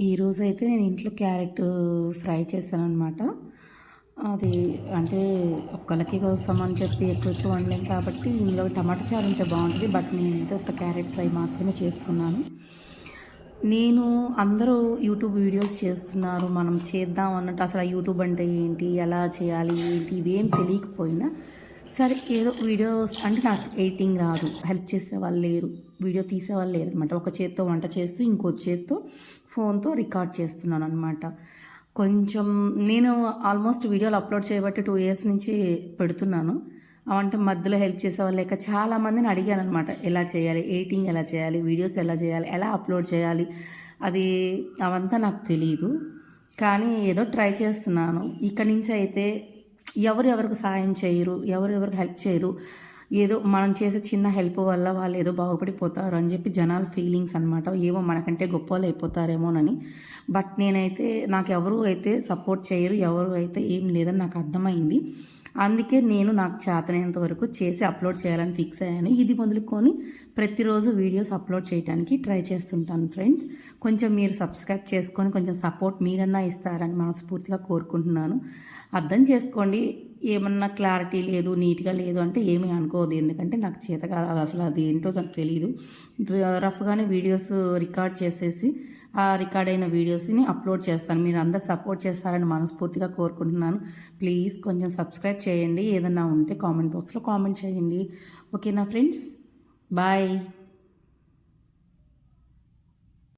ఈరోజైతే నేను ఇంట్లో క్యారెట్ ఫ్రై చేశాననమాట. అది అంటే ఒక్కళ్ళకి కోసం అని చెప్పి ఎక్కువ ఎక్కువ వండలేం కాబట్టి ఇందులో టమాటా చారు ఉంటే బాగుంటుంది. బట్ నేనైతే ఒక క్యారెట్ ఫ్రై మాత్రమే చేసుకున్నాను. నేను అందరూ యూట్యూబ్ వీడియోస్ చేస్తున్నారు, మనం చేద్దాం అన్నట్టు అసలు ఆ యూట్యూబ్ అంటే ఏంటి, ఎలా చేయాలి ఏంటి ఇవేం తెలియకపోయినా సరే ఏదో వీడియోస్ అంటే నాకు ఎడిటింగ్ రాదు, హెల్ప్ చేసేవాళ్ళు లేరు, వీడియో తీసేవాళ్ళు లేరు అనమాట. ఒక చేత్తో వంట చేస్తూ ఇంకో చేత్తో ఫోన్తో రికార్డ్ చేస్తున్నాను అనమాట. కొంచెం నేను ఆల్మోస్ట్ వీడియోలు అప్లోడ్ చేయబట్టి 2 ఇయర్స్ నుంచి పెడుతున్నాను. అవంటే మధ్యలో హెల్ప్ చేసేవాళ్ళు లేక చాలామందిని అడిగాను అనమాట. ఎలా చేయాలి, ఎడిటింగ్ ఎలా చేయాలి, వీడియోస్ ఎలా చేయాలి, ఎలా అప్లోడ్ చేయాలి, అది అవంతా నాకు తెలియదు. కానీ ఏదో ట్రై చేస్తున్నాను. ఇక్కడి నుంచి అయితే ఎవరికి సాయం చేయరు, ఎవరికి హెల్ప్ చేయరు. ఏదో మనం చేసే చిన్న హెల్ప్ వల్ల వాళ్ళు ఏదో బాగుపడిపోతారు అని చెప్పి జనాల ఫీలింగ్స్ అనమాట. ఏమో మనకంటే గొప్ప వాళ్ళు అయిపోతారేమోనని. బట్ నేనైతే నాకు ఎవరు అయితే సపోర్ట్ చేయరు, ఎవరు అయితే ఏం లేదని నాకు అర్థమైంది. అందుకే నేను నాకు చేతనైనంత వరకు చేసి అప్లోడ్ చేయాలని ఫిక్స్ అయ్యాను. ఇది మొదలుకొని ప్రతిరోజు వీడియోస్ అప్లోడ్ చేయడానికి ట్రై చేస్తుంటాను ఫ్రెండ్స్. కొంచెం మీరు సబ్స్క్రైబ్ చేసుకొని కొంచెం సపోర్ట్ మీరన్నా ఇస్తారని మనస్ఫూర్తిగా కోరుకుంటున్నాను. అర్థం చేసుకోండి, ఏమన్నా క్లారిటీ లేదు, నీట్గా లేదు అంటే ఏమీ అనుకోవద్దు. ఎందుకంటే నాకు చేత కాదు, అసలు అది ఏంటో నాకు తెలియదు. రఫ్గానే వీడియోస్ రికార్డ్ చేసేసి ఆ రికార్డ్ అయిన వీడియోస్ని అప్లోడ్ చేస్తాను. మీరు అందరు సపోర్ట్ చేస్తారని మనస్ఫూర్తిగా కోరుకుంటున్నాను. ప్లీజ్ కొంచెం సబ్స్క్రైబ్ చేయండి. ఏదన్నా ఉంటే కామెంట్ బాక్స్లో కామెంట్ చేయండి. ఓకేనా ఫ్రెండ్స్, బాయ్.